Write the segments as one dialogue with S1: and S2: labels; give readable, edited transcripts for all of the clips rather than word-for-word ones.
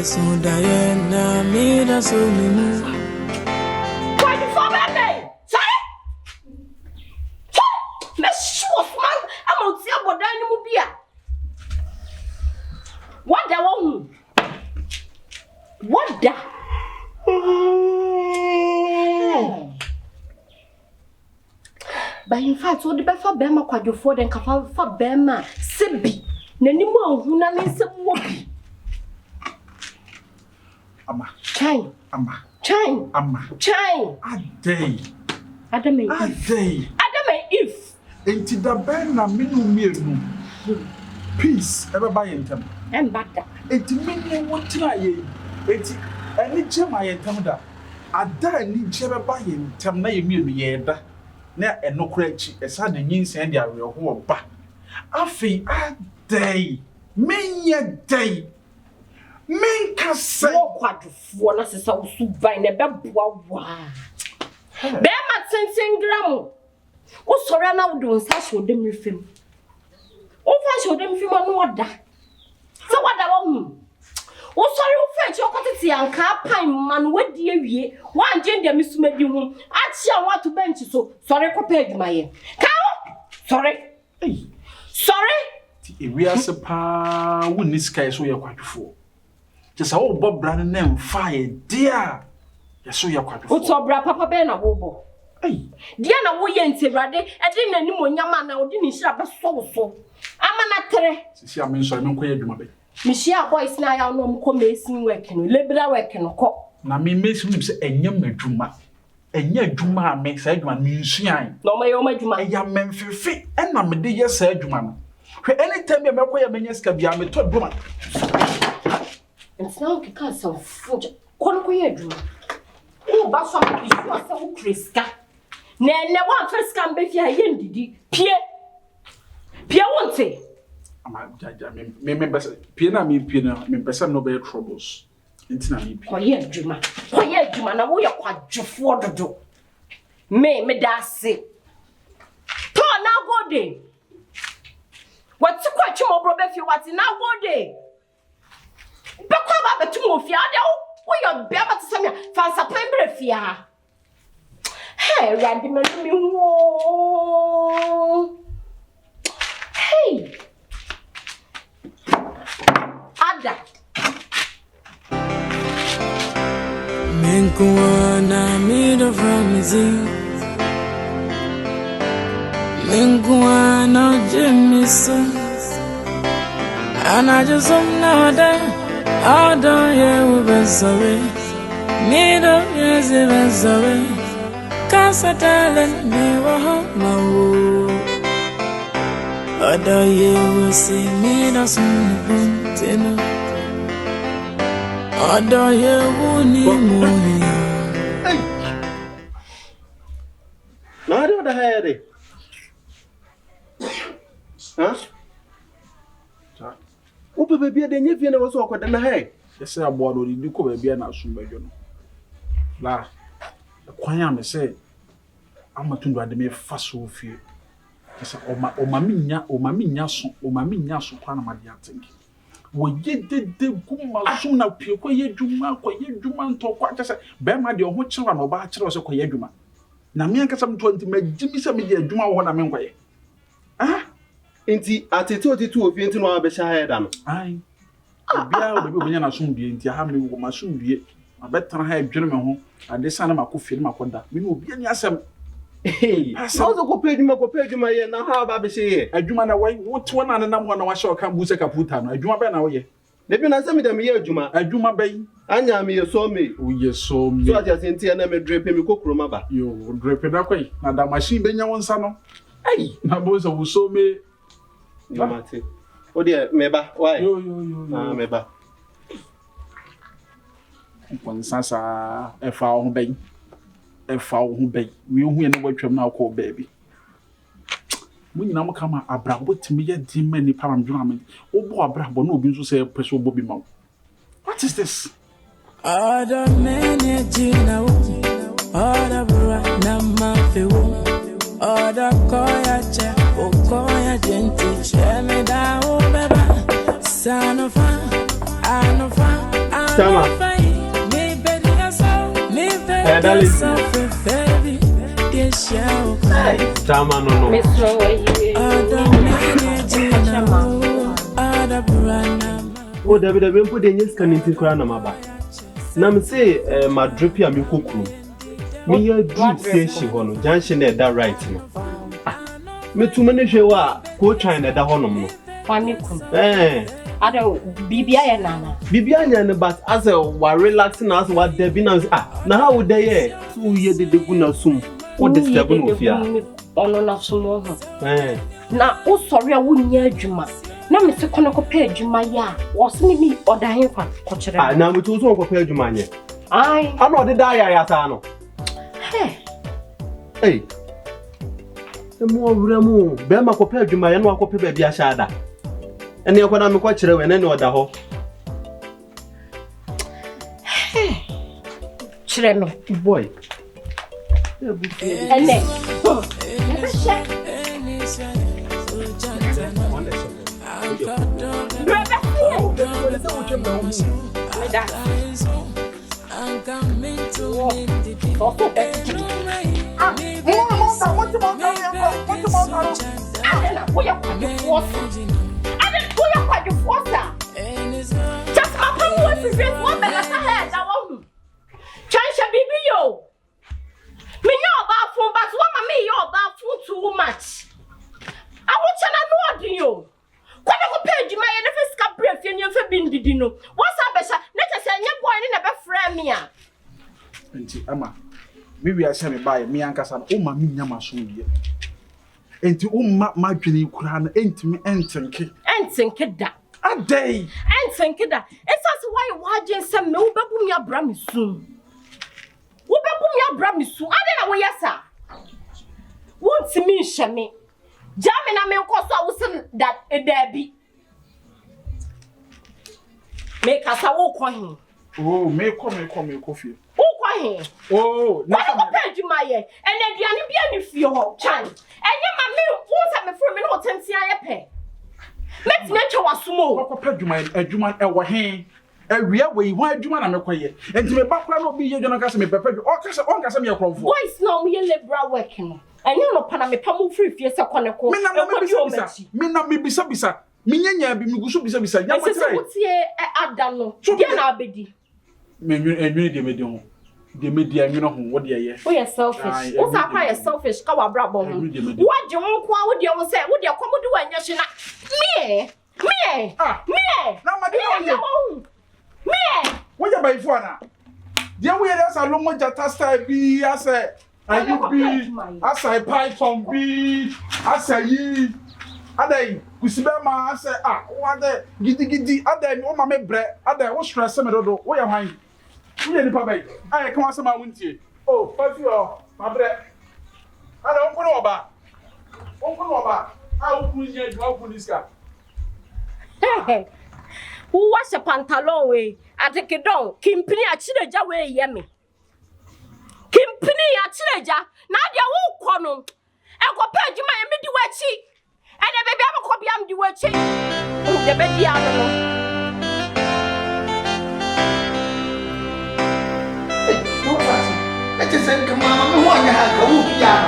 S1: so Diana made us only move.
S2: Why you for me? Sorry? Let's show off, man. I'm out here, but I know beer. What the one? What the? But in fact, what the best for Bema quadrufold and Kafa for Bema, Sibi, Nenimo, who names some whoopee.
S3: Ama.
S2: Chine.
S3: Ama.
S2: Chine.
S3: Ama.
S2: Chine.
S3: A day.
S2: Adam if.
S3: Enti da ben na minu mienu. Peace. Everybody in them.
S2: And butter.
S3: Enti minu what try. Enti any gem I am da. Ada ni gem everybody in them na yemienu yeda. Na eno kurachi. Esa de nyinsi and ya ho ba. Afi a day. Menya day. Men ka say
S2: quadrufold na sesa usubai na beboa wa. Be ma tenten gram. O sori na wo don sa hwe dem rifem. O fa hwe dem rifem no oda. Se wada wo hu. O sori o fa chi okotete anka pan man wadi awie. Wan gende misumadi hu. Achi an wato bench so sori kopa adwuma ye. Ka wo. Sorry.
S3: Hey.
S2: Sorry.
S3: Ti ewiase pa woni sky so ye kwadwofo. Just how Bob Brand name fire, dear. Yes, so you're quite.
S2: What's your bra papa Ben a wobo?
S3: Hey,
S2: dear, no, we ain't rade, and didn't any more yaman now didn't shop a so. I'm an actor.
S3: See, I mean, so I'm quite a baby.
S2: Monsieur boys now no commercing working, liberal working or cop.
S3: Now, me makes me say a young Juma. A young Juma makes Edman musician.
S2: No, my own Juma,
S3: a young man for fit, and I'm a dear Sir Juma. Any time you're my minions can be a top woman.
S2: And now you can't some food. Conquer Juma. Oh, but some is so Christa. Nay, one first come back here, Yendi, Pierre. Pierre won't say.
S3: Members, Piana, me, Piana, members, no better troubles.
S2: Quiet, Juma. Quiet, Juma. Now we are quite for the do. Me that say. Paul, now go day. What's quite your brother if you want to now go day? But come up to move your we are better to some fancy pembre fear. Hey, Randy, hey, Ada.
S1: Menkuana middle from Izzy. Menkuana Jemison. And I just don't know that. I don't hear we been sorry. Middle years even sorry. Cause I tell me what my woo. I don't hear we see me no soon. I don't hear we need money.
S4: No, I don't hear it. Huh? Upe baby de nyefie na woso akwada na hai.
S3: Yese abo no di ko baby na asumbajo no. La kwan ya me se Tundra de me fa so fie. Yese o ma minya so kwa na ma de atenki. Wo yedede guma so na pie ko yedwuma ntokwa kyese be ma de ho kyerwa na oba kyerwa se ko yedwuma. Na me ankasa mto anti magimi se me de adwuma wo na me nkwaye. Ah
S4: Inti atete ofie nti no abesha ha da no.
S3: Ai. Bia obi onya na sumdue nti ha me wo masumdue. Abetana ha edwene me ho. Ade sana makofie ne makoda. Me no obi ani asem.
S4: Hey. So ko peduma ye na ha ba beshe ye.
S3: Adwuma na wai wo to na nam ho na wa hye ka buse kaputa no. Adwuma be na wo ye.
S4: Ne bi na se me dem ye adwuma.
S3: Adwuma be.
S4: Anya me ye so me.
S3: O ye so me.
S4: So ati nti na me drepe me kokroma ba.
S3: Yo, drepe na kwai. Na da machine be nya wonsa no. Ai, na bo so wo so me.
S4: Mate. Oh dear, meba. Why?
S3: Yo.
S4: Ah, meba.
S3: Sasa efa ho ben. We hu ye no watwam na ko baby. Mu nyina mo kama abrabo timi ye di mani pa mamdwuma me. Obo abrabo na obi nso se peso obo bi ma. What is this?
S1: Other men now. Other bra na ma fe wo. Other koya Okoya gente, cheme da o beba. Sanofa, anofa,
S4: Tama. Tama no. Oh, David, I've been putting in scanning to Kranamaba. Nam say, my drippy and Mukuku. Me a drip station, one, Junction at that right. Me too many show go trying at the honor.
S2: I don't BBI Nana.
S4: BBI, but as a while relaxing us what there been as now how would they 2 years did the guna soon? What is the good fear?
S2: On of some now, oh, sorry, I wouldn't hear Juma. Now, Mr. Conoco paid Juma, was me or the him for Cocher.
S4: I now we two so compared to mine.
S2: I'm
S4: not the die, Asano. Hey, the more Remo, Bema compared to my annual copy baby Ashada. And the economic watcher and any other hole.
S2: Chiremi,
S4: boy.
S2: And then, just my power is this woman as I had. I won't. Chansha baby yo. Me know about phone, but what me yo about phone too much. I want to know you. When I go pay my first capri if you never been did know. What's up, Besha? Let us say you're going in a bed frame me.
S3: Enti ama maybe I say me buy me ankasa o ma me nyama so wie enti o ma madwene kura na enti me entenke
S2: Da
S3: adai
S2: entenke da it's as why wajen say me wo bebu me abra me soon wo bebu me abra me soon ade na wo yesa won't me nhye jame na me nko so wo that there be make us a wo kwan
S3: oh me ko fie
S2: oh, na ko page Maye and aduane bia ni fie ho chan enye ma me wonsa me fro me no tentia ye pe meti na twa wasomo
S3: ko page Maye adwuma e wo he awia we ho adwuma na me koye enti me bakra no bi ye dwona ka se me pepe o ka se me kromfo
S2: boys no me liberal work no enye no pana me pam free fie se koneko
S3: me na me bisa me nyanya bi me guso bisa ya mo try
S2: se wotie ada no dia na abedi
S3: me enwene de me de ho de me di anwene ho wo de ye
S2: we are selfish wo sa kwa selfish ka wa bra bo ho wo je won kwa wo de wo se wo de komodu wanya hye na me
S3: na Madina
S2: me
S3: wo ya bai fo na de wo ye asa lo mo jata style bi asa ayu bi asa python bi asa yi adai kusibe ma asa wo de gidi adai wo ma me bre adai wo stress me dodo wo ya hwan we ni pa bai ai kan asa ma wuntie oh pafi o ma bre ada won kono oba a wo kun je ju wo kun diska
S2: who wash a pantalon we ateke don kimpini a chireja we ye me kimpini a chireja na dia wo kɔ no e ko page ma ye me di wachi e de baby abakɔ bia me di wachi de be dia no
S5: Say, come on, I'm going to have a whoop yard.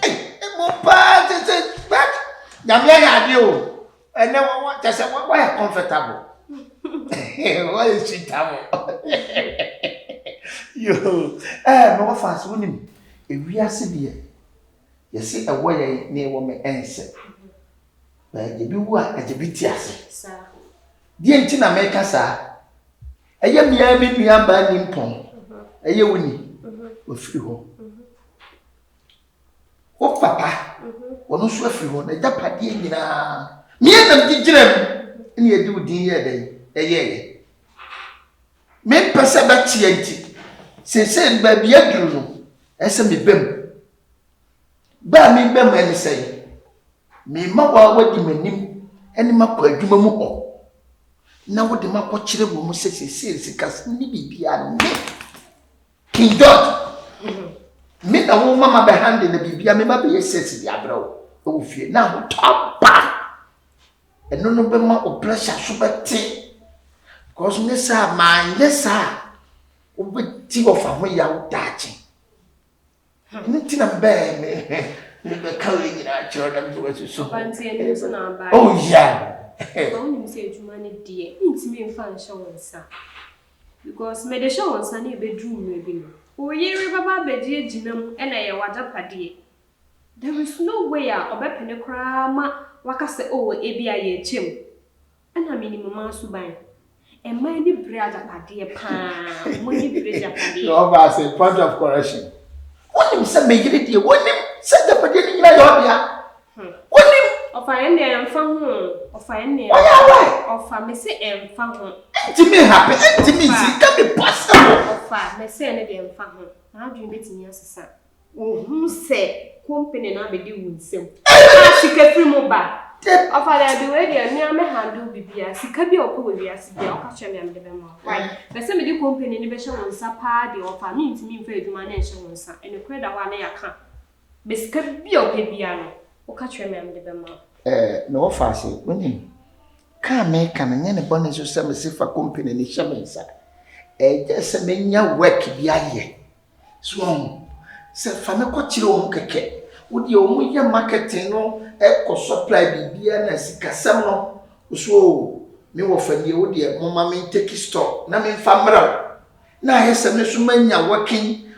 S5: Hey, Mopa, but Yamia, you and never want to say, why comfortable? Why is she table? You, no fast winning. If we are severe, you see a way near woman answer. But you do at the BTS. Dear Tina make us, a young me am banning pong. A year winning. Ofiri ho. O papa. Wono so afiri ho na japade nyina. Me nam gigirem. Ene edi udin ye den. Eye. Me pese ba tianti. Sese ba bia duru no. Ese me bem. Ba me bem ene sei. Me ma wa wadi manim. Ene makọ adwuma mu ho. Na wodi makọ kire wo mu sese sikas ni bibia ne. King George. Me na wo mama behind the bibia me ma be yes di abro o fie na ho topa eno no be ma o pressure so beti Cause nessa man, yes, Ubiti of a way out touching. Nothing a bear, me calling in our children to us so. Oh, yeah.
S2: Only say to money, dear, it's me and fan show and son. Because made a show on sunny bedroom, maybe. Oh, ye remember Bedia Jinam and I was up a dear. There is no way out of a penacram, Wakasa, oh, ABI chim. And I mean, Mamma Subine. And my brother, a dear pan, money brother,
S5: of us a point of correction. What him say, make it dear, what him said the beginning of your what him
S2: of I am there and found home, of I am there, of I may say and found home.
S5: To me happy, and to me, it can be possible.
S2: Of I may say anything and found home. How do you get in your son? Who say, company and I be doing some. She can free mobile. Of I be ready and near my handle be as it can be or with us, the occasion and the memo. Right, but some of the company in the version on Sapadi or for me to me for education and a credit one I can't. Biscuit be okay, piano, or catch your man the memo.
S5: No fancy, winning. Can't make any bonus of some for company in the shaman's. Just a mania work be a year. Swan, said Fanacochiro Keke. Would you your marketing no echo supply BBN as Cassamo? So, me will find you, dear, Mamma may take his stock. Namin Famra. Now, here's a Messumania working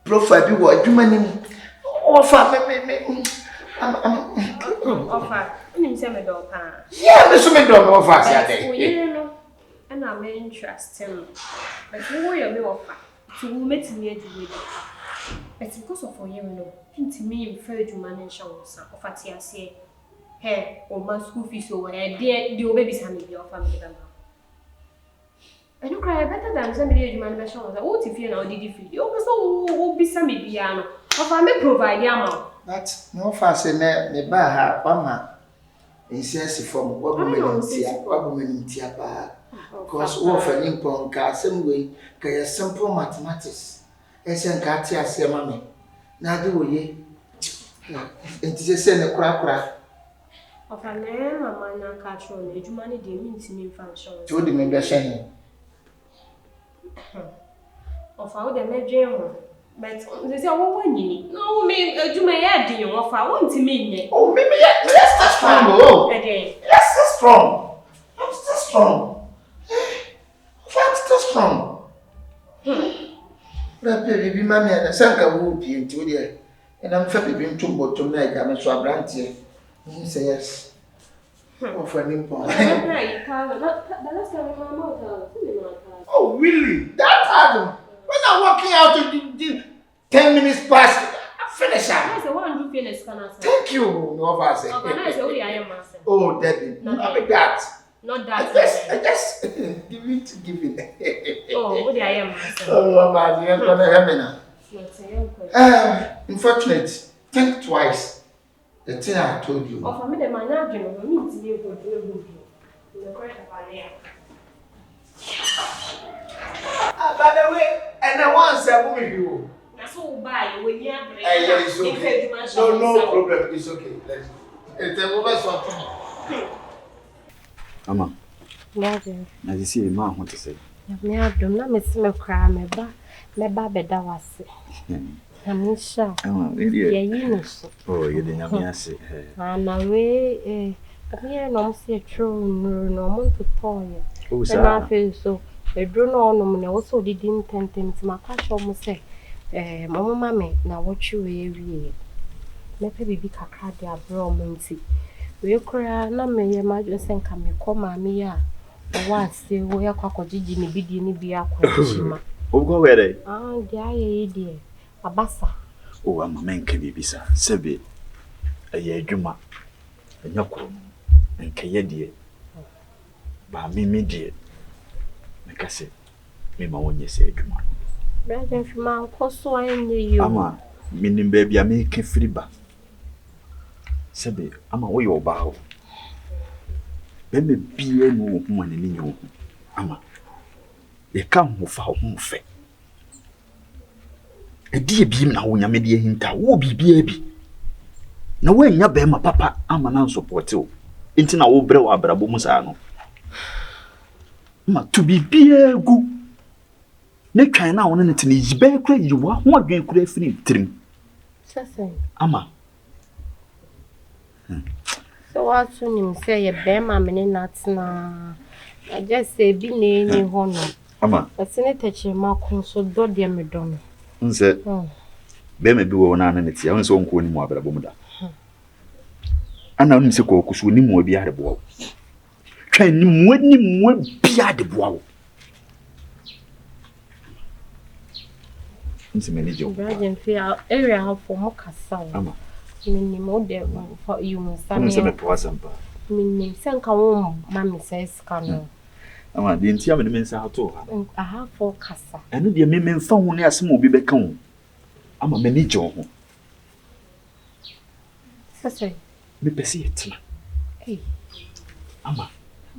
S5: profile be what you mean. Oh, family.
S2: Offer, you say my dog.
S5: Yeah, Messumendo of us.
S2: And I'm interested. But you will your offer to meet me at the it's because of you know, into me refer to manage of Fatia say, hey, or my school fees over there, the baby's having your family member. And you cry better than somebody you manage of the what if you know, did you feel? You also be some piano, or I may provide Yama.
S5: But no fast me buy her, Mama. Insist from what women tia, because all for impon car, some way, simple mathematics. Esen kati ase mame na de woye enti se ne kura
S2: ofa na mama na ka tro na ejuma ne de mi ntimi mfa nso
S5: to de me be hye
S2: ofa wo de medwe ho but they say wo wanyini no me ejuma ya de ofa wo ntimi nye
S5: oh me yes strong oh yes strong I'm still strong I'm still strong na baby mama na sanka wo bi nti de and I'm fappy being too bottom like I'm so abrantie he say yes of an import oh really that hard when I'm walking out to 10 minutes past finish
S2: I say one do finish can
S5: thank you no of us oh Debbie I make that
S2: not that.
S5: I just give it.
S2: Oh, what I am.
S5: Oh, my dear, gonna unfortunate. Think twice. The thing I told you.
S2: Oh, for me, the manager needs to be able to do
S5: by the way, and I want to move you.
S2: That's all by when you have
S5: no problem. It's okay. It's a woman something.
S3: Ama.
S2: Madina.
S3: Na disi ma ho te se.
S2: Me adom na me se me kra me ba beda wase. Na me sha. Ye yi so.
S3: Oh, ye de nyame ase.
S2: Na we me no se tro no mo to toye.
S3: O sa.
S2: Na fe so edro no no me wo so didi ntenten ti maka sho mo se mama me na wo twi we wie. Me pe bibi kakra de abro mo nti. We kura na me ye ma just nka me ko ma me ya o wa se wo ya kwakọ gigi ni bidi ni bia kwa chima
S3: o go were
S2: dia ye die abasa
S3: o ama me nka bibisa sebe eye adwuma enya kro nka ye die ba me die me ka se me ma wonye se adwuma
S2: brother fima ko so anye yo
S3: ama minim ba bia me ka firi ba sebe ama wo yo ba ho be me bie no ho ani ni nyo ama e ka ho fa ho fe e die bi na wo nyame die hinta wo bibia bi na wo nya be ma papa ama na support o enti na wo bre wa brabo mu sa no
S6: Ma to be gu. Ne twan na won ne tene yibe kura yiwa ho adwen kura firi tirim.
S2: Sasa.
S6: Ama.
S2: So what soon him say ye be ma me na I just say bi ne ni ho no.
S6: Ama.
S2: Asene teche ma kon so do de me do no.
S6: Nse. Be ma bi wo na na tie. Won se won ko ni mu abrabo mu da. Ana won se ko kusu ni mu bi adebo. Twan ni mu bi adebo. Nse manager.
S2: Gyemfi area how for mo kasa.
S6: Ama.
S2: Minimo de for you
S6: Nse me po asampa.
S2: Minim senka wo mami says kanu.
S6: Ama de ntia me mensa ato ha.
S2: Aha for kasa.
S6: Eno de me memfa ho ne asem obi beka ho. Ama manager ho.
S2: Sasa.
S6: Me pese etina.
S2: Hey.
S6: Ama.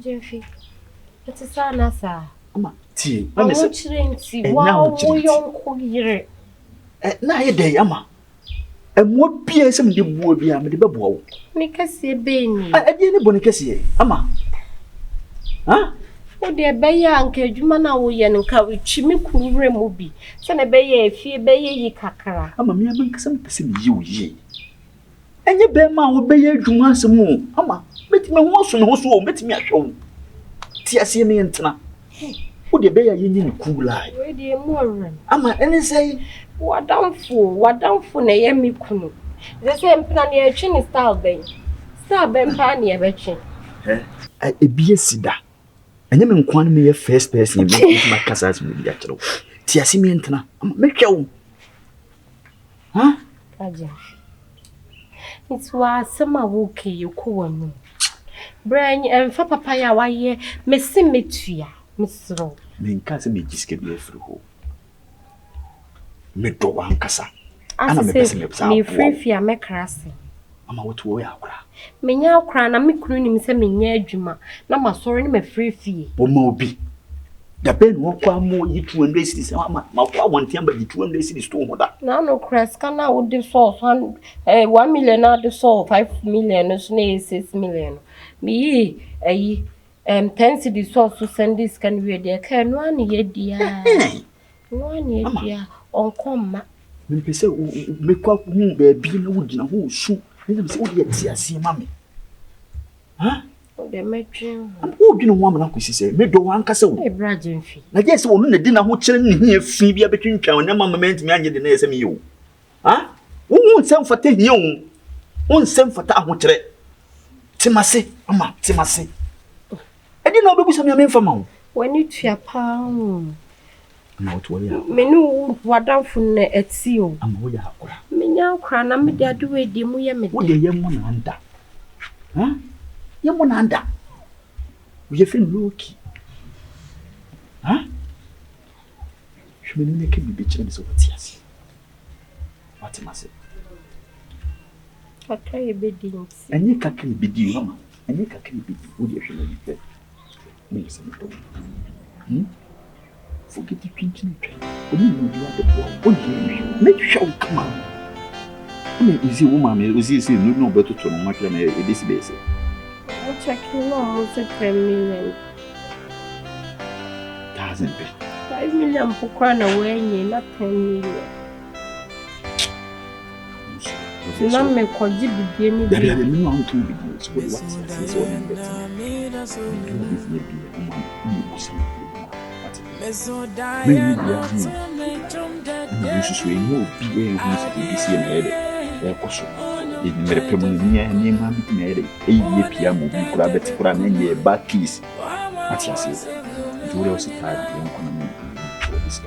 S2: Gyemfi. Eti sana sa.
S6: Ama tie. Ama se.
S2: Chirenti wa wo yonko yire.
S6: Na ye dey ama. Emo bia se me de buo bia me de beboa wo.
S2: Me kase be ni.
S6: Ade ne boni kase ama. Ha?
S2: O de be ya anka adwuma na wo ye nka witwimi kurure mu bi. Se na be ya afie be ye yi kakra.
S6: Ama me aban kase me pese me yi oyi. Enye be ma wo be ye adwuma asem o. Ama metime ho so ne ho so o metime ahwe wo. Ti ase me ntena. O de be ya ye nyi ne kulai.
S2: We de mu orem.
S6: Ama ene sei
S2: Wadamfo na ye mi kunu. Ze se mpina na ye twi ni style ben. Style ben pa na ye be twi.
S6: Ebi esida. Enye me nkwan me ye first person me makasa as me bia kiro. Ti ase me ntena. Ama mehwe wo. Ha?
S2: Aja. It's wa sama wo ke yeko wanu. Bran emfa papa ya wa ye mesi metua. Mesro.
S6: Me nka se me gisike bi afiri ho. Me do wankasa. Ana me pese me pesa.
S2: Me free me krase.
S6: Ama wotu wo ya akra.
S2: Me nya akra na me kunu nim se me nya adwuma na masori ne me free.
S6: Bo ma obi. Da ben wo kwa mo yi 200 cities ama ma kwa wontiam ba yi 200 cities to ho da.
S2: Na no crash kana wo de so 1 million na de so 5 million so na 6 million. Me yi 10 cities so send this can we dey ka no an ye dia. No an ye dia. Onkoma
S6: me pese me kwa hu ba bi na wo gina ho su me se wo de ti ase mame ha
S2: o de metwe
S6: wo gina ho amana kwisi se me do wankasa wo
S2: ebra Gyemfi
S6: na je se wo no na di na ho kire ne hia fi bia betwintwan na mama menti me anye de na yese me yo ha wo nsem fata hia wo nsem fata ho kire timase ama timase edi na obebusa me amemfa ma wo
S2: wani tua pa
S6: na wotu ya
S2: menu wadamfo na eti o
S6: ama wo ya akora
S2: menya akora na me de adewe di mu ye me
S6: wo de yemo na anda ha yemo na anda wo ye fin loki ha shmenu ne ke bibi kire so watiasi watimase
S2: kakra be di nti
S6: enyi kakra be di mama enyi kakra be di wo de hwele ni me se me to forget the pinching train. Only you want the boy. Only make sure come on. Easy woman, easy no better to no matter this base.
S2: I'm checking almost a 10 million.
S6: Doesn't be
S2: 5 million for crying away, not 10 million. Now me kwaji bibieni
S6: there are no one to be so what is all in better. Maybe you should say no be a see and head. Air caution. If you made a permanent near Mammy Mary, a piano, you grab it for an year back keys. That's what I say. You also tired of the economy for this.